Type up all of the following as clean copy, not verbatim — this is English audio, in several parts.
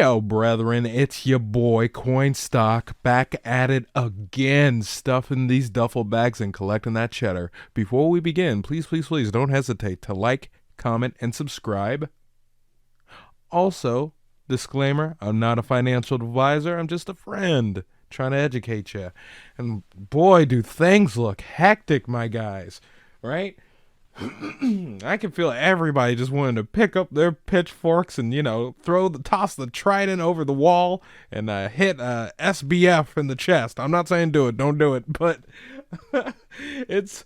Yo, brethren, it's your boy Coinstock back at it again, stuffing these duffel bags and collecting that cheddar. Before we begin, please don't hesitate to like, comment, and subscribe. Also, disclaimer, I'm not a financial advisor, I'm just a friend trying to educate you. And boy, do things look hectic, my guys, right? I can feel everybody just wanting to pick up their pitchforks and, toss the trident over the wall and hit SBF in the chest. I'm not saying do it, don't do it, but it's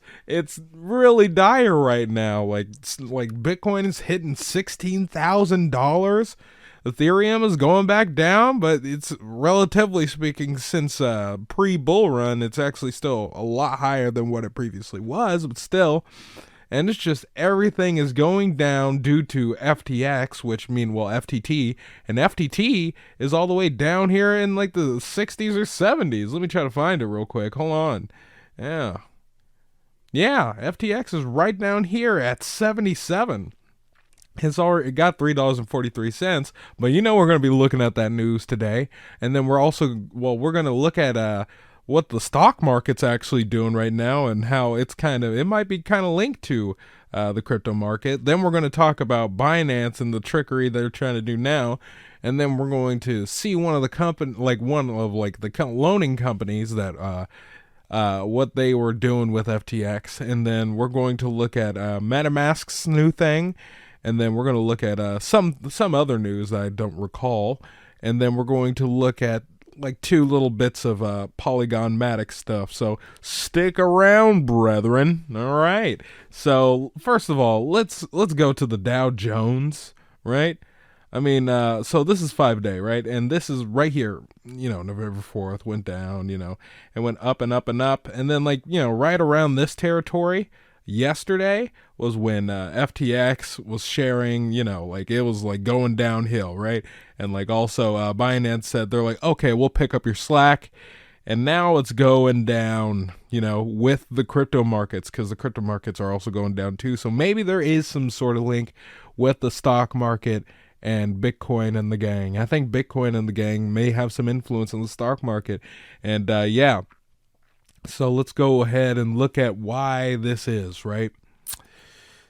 really dire right now. Like Bitcoin is hitting $16,000. Ethereum is going back down, but it's relatively speaking, since pre-bull run, it's actually still a lot higher than what it previously was, but still. And it's just everything is going down due to FTX, which FTT. And FTT is all the way down here in like the 60s or 70s. Let me try to find it real quick. Hold on. Yeah, FTX is right down here at 77. It got $3.43, but we're going to be looking at that news today. And then we're going to look at what the stock market's actually doing right now and how it might be kind of linked to the crypto market. Then we're going to talk about Binance and the trickery they're trying to do now. And then we're going to see one of the loaning companies that what they were doing with FTX. And then we're going to look at MetaMask's new thing. And then we're going to look at some other news that I don't recall. And then we're going to look at like two little bits of Polygon MATIC stuff. So stick around, brethren. All right. So first of all, let's go to the Dow Jones, right? So this is 5-day, right? And this is right here, November 4th went down, it went up and up and up. And then right around this territory, yesterday was when FTX was sharing, it was like going downhill, right? And also Binance said they're like, okay, we'll pick up your slack. And now it's going down, with the crypto markets, because the crypto markets are also going down too. So maybe there is some sort of link with the stock market and Bitcoin and the gang. I think Bitcoin and the gang may have some influence on the stock market. And so let's go ahead and look at why this is, right?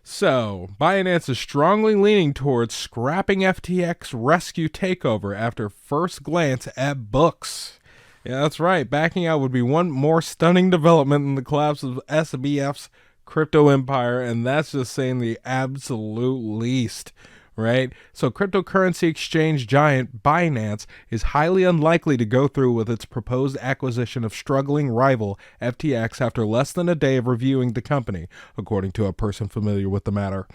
So, Binance is strongly leaning towards scrapping FTX rescue takeover after first glance at books. Yeah, that's right. Backing out would be one more stunning development in the collapse of SBF's crypto empire, and that's just saying the absolute least. Right? So cryptocurrency exchange giant Binance is highly unlikely to go through with its proposed acquisition of struggling rival FTX after less than a day of reviewing the company, according to a person familiar with the matter.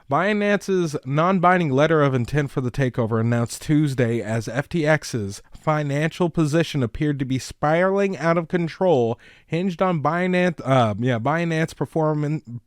Binance's non-binding letter of intent for the takeover announced Tuesday as FTX's financial position appeared to be spiraling out of control, hinged on Binance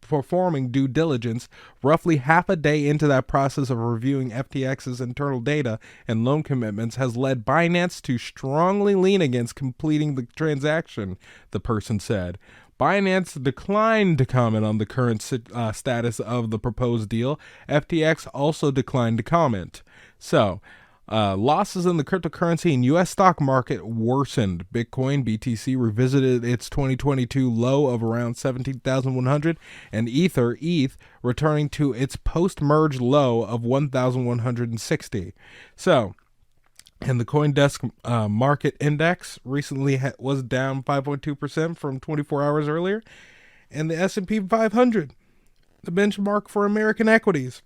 performing due diligence roughly half a day into that process of reviewing FTX's internal data and loan commitments has led Binance to strongly lean against completing the transaction, the person said. Binance declined to comment on the current status of the proposed deal. FTX also declined to comment. So, losses in the cryptocurrency and U.S. stock market worsened. Bitcoin, BTC, revisited its 2022 low of around 17,100, and ETH returning to its post-merge low of 1,160. So, and the CoinDesk market index recently was down 5.2% from 24 hours earlier. And the S&P 500, the benchmark for American equities,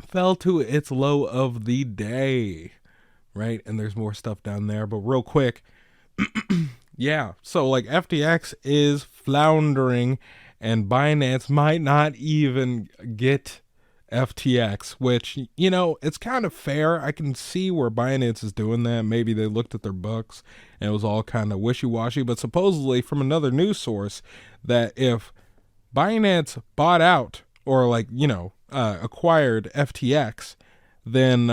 fell to its low of the day. Right? And there's more stuff down there. But real quick, yeah. So FTX is floundering and Binance might not even get FTX, which, it's kind of fair. I can see where Binance is doing that. Maybe they looked at their books and it was all kind of wishy-washy, but supposedly from another news source that if Binance bought out or acquired FTX, then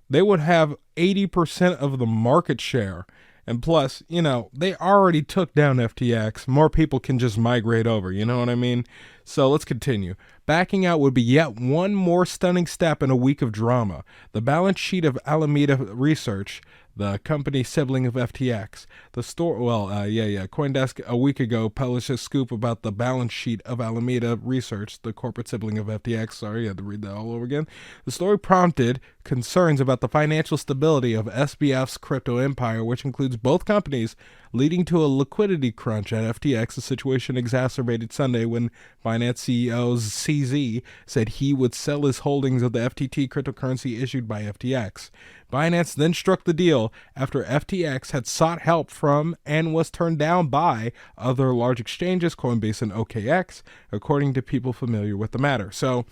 they would have 80% of the market share. And plus, they already took down FTX. More people can just migrate over, you know what I mean? So let's continue. Backing out would be yet one more stunning step in a week of drama. The balance sheet of Alameda Research, the company sibling of FTX. CoinDesk a week ago published a scoop about the balance sheet of Alameda Research, the corporate sibling of FTX. Sorry, I had to read that all over again. The story prompted concerns about the financial stability of SBF's crypto empire, which includes both companies, leading to a liquidity crunch at FTX, a situation exacerbated Sunday when Binance CEO CZ said he would sell his holdings of the FTT cryptocurrency issued by FTX. Binance then struck the deal after FTX had sought help from and was turned down by other large exchanges, Coinbase and OKX, according to people familiar with the matter. So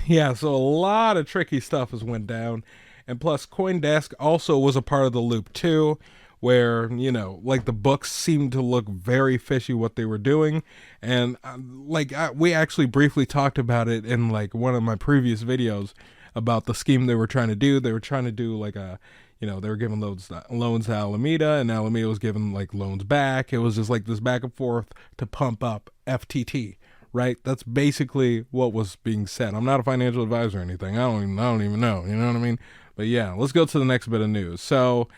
a lot of tricky stuff has went down. And plus, CoinDesk also was a part of the loop too, where, the books seemed to look very fishy what they were doing. And we actually briefly talked about it in one of my previous videos about the scheme they were trying to do. They were trying to do they were giving loans to Alameda, and Alameda was giving loans back. It was just this back and forth to pump up FTT, right? That's basically what was being said. I'm not a financial advisor or anything. I don't even know. You know what I mean? But yeah, let's go to the next bit of news. So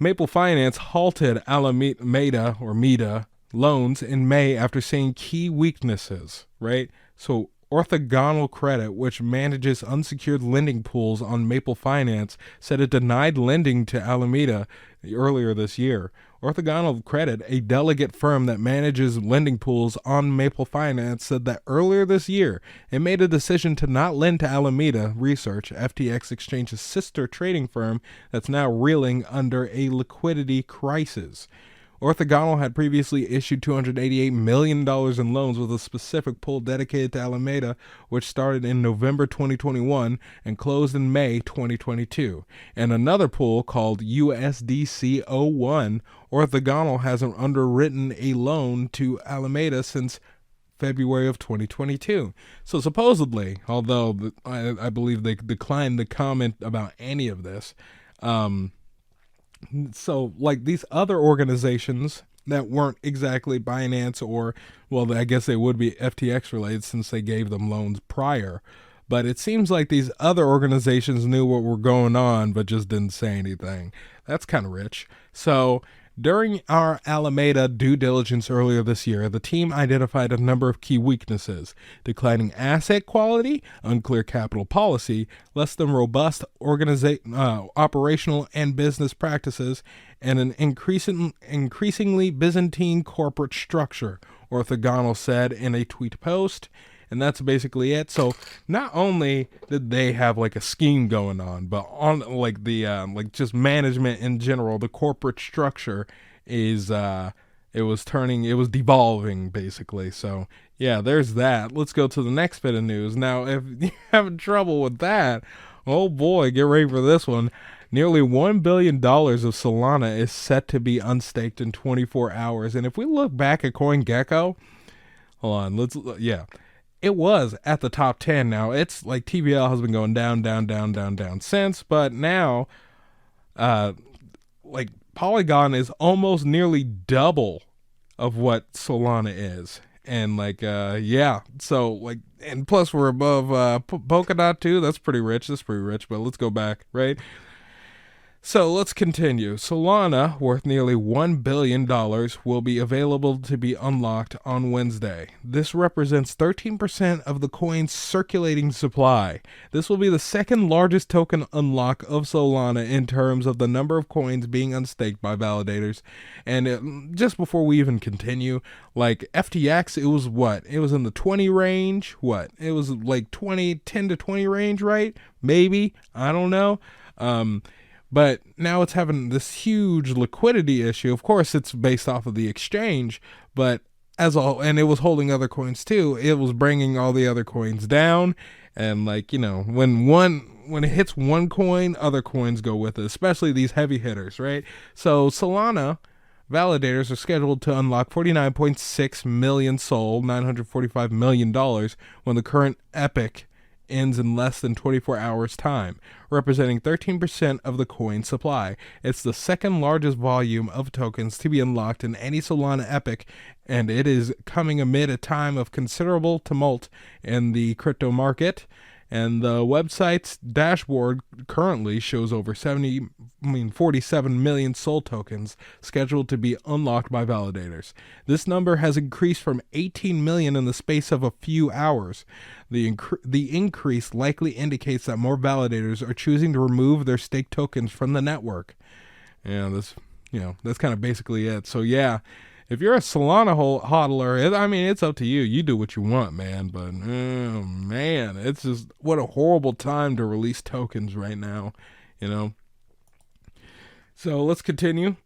Maple Finance halted Alameda or MEDA loans in May after seeing key weaknesses, right? So Orthogonal Credit, which manages unsecured lending pools on Maple Finance, said it denied lending to Alameda earlier this year. Orthogonal Credit, a delegate firm that manages lending pools on Maple Finance, said that earlier this year it made a decision to not lend to Alameda Research, FTX Exchange's sister trading firm that's now reeling under a liquidity crisis. Orthogonal had previously issued $288 million in loans with a specific pool dedicated to Alameda, which started in November 2021 and closed in May 2022. And another pool called USDC01, Orthogonal hasn't underwritten a loan to Alameda since February of 2022. So supposedly, although I believe they declined to comment about any of this, so these other organizations that weren't exactly Binance or, well, I guess they would be FTX related since they gave them loans prior. But it seems like these other organizations knew what were going on but just didn't say anything. That's kind of rich. So during our Alameda due diligence earlier this year, the team identified a number of key weaknesses: declining asset quality, unclear capital policy, less than robust operational and business practices, and an increasingly Byzantine corporate structure, Orthogonal said in a tweet post. And that's basically it. So not only did they have a scheme going on, but on the just management in general, the corporate structure is it was devolving basically. So yeah, there's that. Let's go to the next bit of news. Now, if you're having trouble with that, oh boy, get ready for this one. Nearly $1 billion of Solana is set to be unstaked in 24 hours. And if we look back at CoinGecko, hold on, it was at the top 10. Now it's TVL has been going down since, but now Polygon is almost nearly double of what Solana is. And so and plus we're above Polkadot too. That's pretty rich, but let's go back, right? So let's continue. Solana, worth nearly $1 billion, will be available to be unlocked on Wednesday. This represents 13% of the coin's circulating supply. This will be the second largest token unlock of Solana in terms of the number of coins being unstaked by validators. And just before we even continue, FTX, it was what? It was in the 20 range. What? It was 10 to 20 range, right? Maybe. I don't know. But now it's having this huge liquidity issue. Of course, it's based off of the exchange, but and it was holding other coins too. It was bringing all the other coins down. And when it hits one coin, other coins go with it, especially these heavy hitters, right? So Solana validators are scheduled to unlock 49.6 million SOL, $945 million, when the current epoch ends in less than 24 hours time, representing 13% of the coin supply. It's the second largest volume of tokens to be unlocked in any Solana epoch, and it is coming amid a time of considerable tumult in the crypto market. And the website's dashboard currently shows over 47 million SOL tokens scheduled to be unlocked by validators. This number has increased from 18 million in the space of a few hours. The increase likely indicates that more validators are choosing to remove their staked tokens from the network. And that's kind of basically it. So yeah, if you're a Solana hodler, I mean, it's up to you. You do what you want, man. But, oh, man, it's just, what a horrible time to release tokens right now, So let's continue.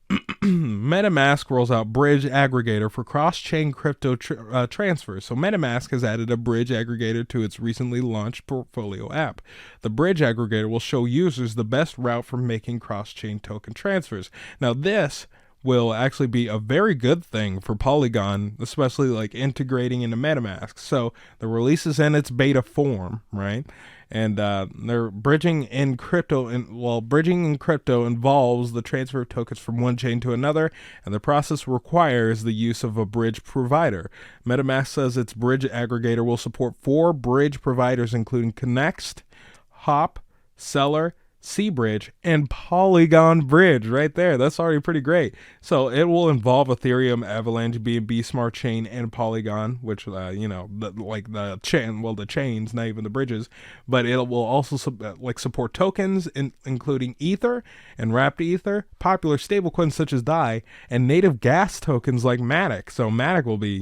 MetaMask rolls out bridge aggregator for cross-chain crypto transfers. So MetaMask has added a bridge aggregator to its recently launched portfolio app. The bridge aggregator will show users the best route for making cross-chain token transfers. Now, this will actually be a very good thing for Polygon, especially like integrating into MetaMask. So the release is in its beta form, right? And they're bridging in crypto, bridging in crypto involves the transfer of tokens from one chain to another, and the process requires the use of a bridge provider. MetaMask says its bridge aggregator will support 4 bridge providers, including Connext, Hop, Seller, C-Bridge, and Polygon Bridge right there. That's already pretty great. So it will involve Ethereum, Avalanche, BNB Smart Chain, and Polygon, which, the chains, not even the bridges, but it will also support tokens, including Ether and Wrapped Ether, popular stablecoins such as DAI, and native gas tokens like MATIC. So MATIC will be,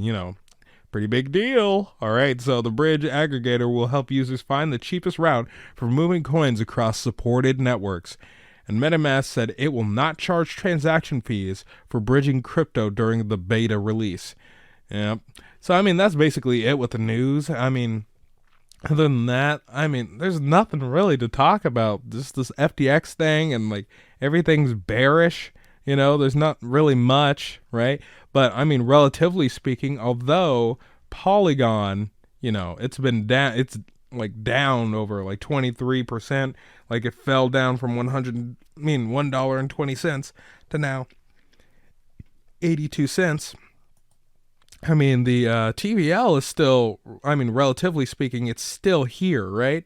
pretty big deal. All right, so the bridge aggregator will help users find the cheapest route for moving coins across supported networks. And MetaMask said it will not charge transaction fees for bridging crypto during the beta release. Yeah. So, I mean, that's basically it with the news. I mean, other than that, I mean, there's nothing really to talk about. Just this FTX thing, and like everything's bearish. There's not really much, right? But I mean, relatively speaking, although Polygon, it's been down, it's like down over like 23%. Like it fell down from $1.20 to now 82 cents. I mean, the TVL is still, relatively speaking, it's still here, right?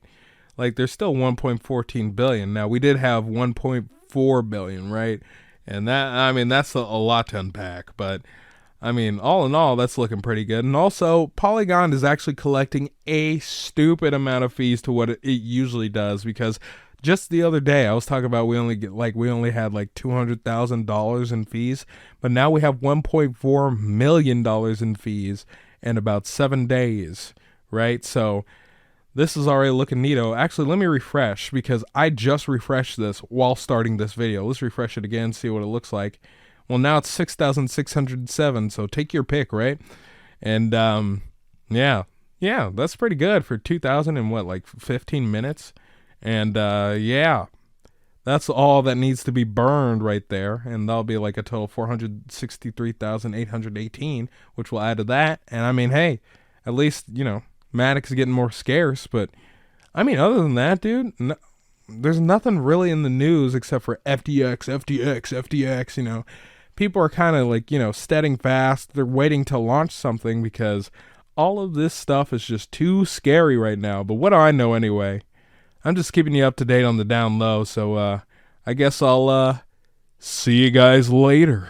Like there's still 1.14 billion. Now we did have 1.4 billion, right? And that's a lot to unpack, but all in all, that's looking pretty good. And also, Polygon is actually collecting a stupid amount of fees to what it usually does, because just the other day I was talking about we only had like $200,000 in fees, but now we have $1.4 million in fees in about 7 days, right? So this is already looking neato. Actually, let me refresh, because I just refreshed this while starting this video. Let's refresh it again, see what it looks like. Well, now it's 6,607, so take your pick, right? And yeah, that's pretty good for 2,000 in 15 minutes. And yeah, that's all that needs to be burned right there, and that'll be like a total of 463,818, which will add to that. And hey, at least Matic's getting more scarce, but other than that, dude, there's nothing really in the news except for FTX. People are kind of steading fast. They're waiting to launch something because all of this stuff is just too scary right now. But what do I know anyway? I'm just keeping you up to date on the down low. So I guess I'll see you guys later.